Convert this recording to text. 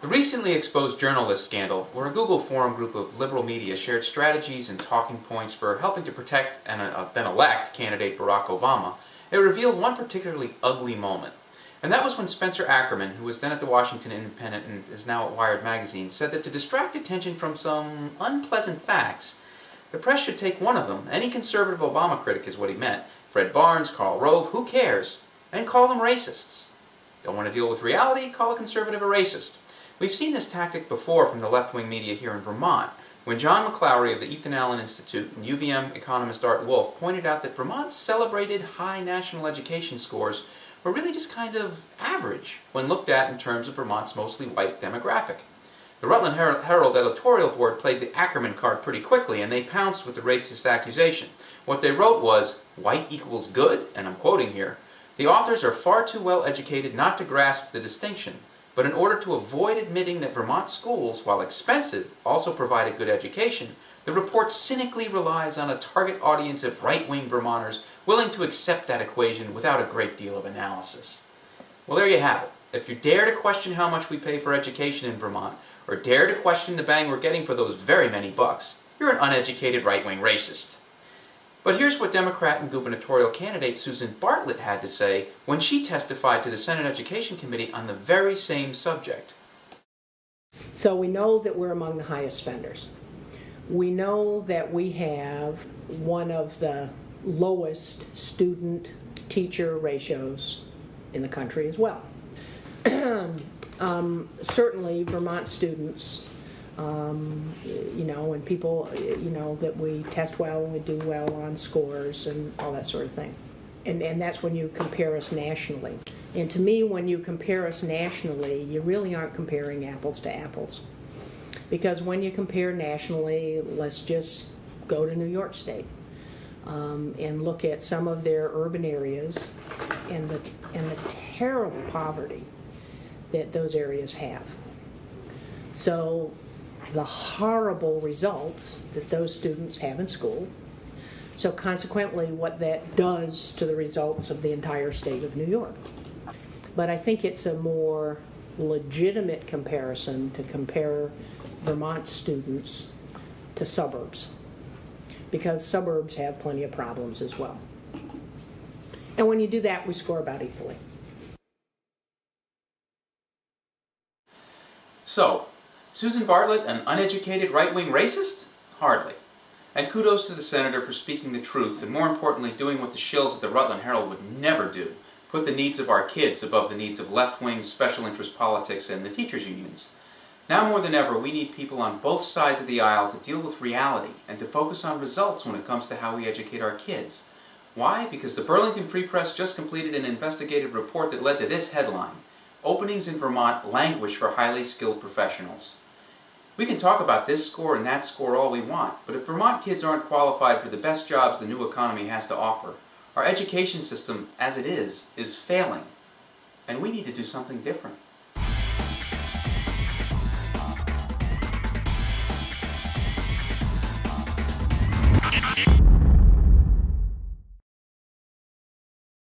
The recently exposed JounoList scandal, where a Google forum group of liberal media shared strategies and talking points for helping to protect and then elect candidate Barack Obama, it revealed one particularly ugly moment. And that was when Spencer Ackerman, who was then at the Washington Independent and is now at Wired magazine, said that to distract attention from some unpleasant facts, the press should take one of them, any conservative Obama critic is what he meant, Fred Barnes, Karl Rove, who cares, and call them racists. Don't want to deal with reality? Call a conservative a racist. We've seen this tactic before from the left-wing media here in Vermont, when John McClaughry of the Ethan Allen Institute and UVM economist Art Woolf pointed out that Vermont's celebrated high national education scores were really just kind of average when looked at in terms of Vermont's mostly white demographic. The Rutland Herald editorial board played the Ackerman card pretty quickly, and they pounced with the racist accusation. What they wrote was, "White equals good," and I'm quoting here, "The authors are far too well educated not to grasp the distinction. But in order to avoid admitting that Vermont schools, while expensive, also provide a good education, the report cynically relies on a target audience of right-wing Vermonters willing to accept that equation without a great deal of analysis." Well, there you have it. If you dare to question how much we pay for education in Vermont, or dare to question the bang we're getting for those very many bucks, you're an uneducated right-wing racist. But here's what Democrat and gubernatorial candidate Susan Bartlett had to say when she testified to the Senate Education Committee on the very same subject. So we know that we're among the highest spenders. We know that we have one of the lowest student-teacher ratios in the country as well. Certainly Vermont students, and people, that we test well and we do well on scores and all that sort of thing. And that's when you compare us nationally. And to me, when you compare us nationally, you really aren't comparing apples to apples. Because when you compare nationally, let's just go to New York State and look at some of their urban areas and the terrible poverty that those areas have. So the horrible results that those students have in school. So consequently, what that does to the results of the entire state of New York. But I think it's a more legitimate comparison to compare Vermont students to suburbs, because suburbs have plenty of problems as well. And when you do that, we score about equally. So, Susan Bartlett, an uneducated right-wing racist? Hardly. And kudos to the senator for speaking the truth and, more importantly, doing what the shills at the Rutland Herald would never do, put the needs of our kids above the needs of left-wing special interest politics and the teachers' unions. Now more than ever, we need people on both sides of the aisle to deal with reality and to focus on results when it comes to how we educate our kids. Why? Because the Burlington Free Press just completed an investigative report that led to this headline: "Openings in Vermont languish for highly skilled professionals." We can talk about this score and that score all we want, but if Vermont kids aren't qualified for the best jobs the new economy has to offer, our education system, as it is failing. And we need to do something different.